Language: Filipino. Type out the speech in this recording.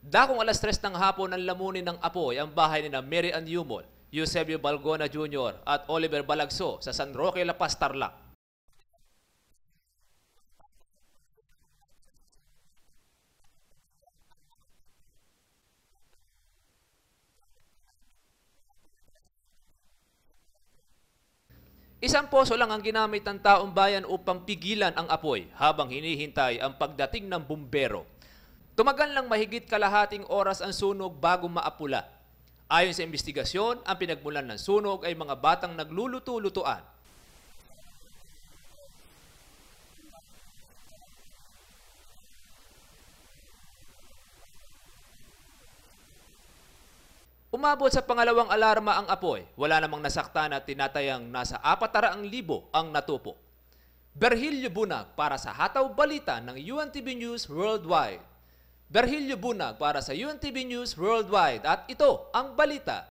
Dakong 3:00 ng hapon ang lamunin ng apoy ang bahay ni Mary Ann Yumol, Eusebio Balgona Jr. at Oliver Balagso sa San Roque, La Paz, Tarlac. Isang poso lang ang ginamit ng taong bayan upang pigilan ang apoy habang hinihintay ang pagdating ng bumbero. Tumagal lang mahigit kalahating oras ang sunog bago maapula. Ayon sa investigasyon, ang pinagmulan ng sunog ay mga batang nagluluto-lutuan. Umabot sa pangalawang alarma ang apoy. Wala namang nasaktan at tinatayang nasa 400,000 ang natupo. Berhilyo Bunag para sa Hataw Balita ng UNTV News Worldwide. Berhilyo Bunag para sa UNTV News Worldwide at ito ang balita.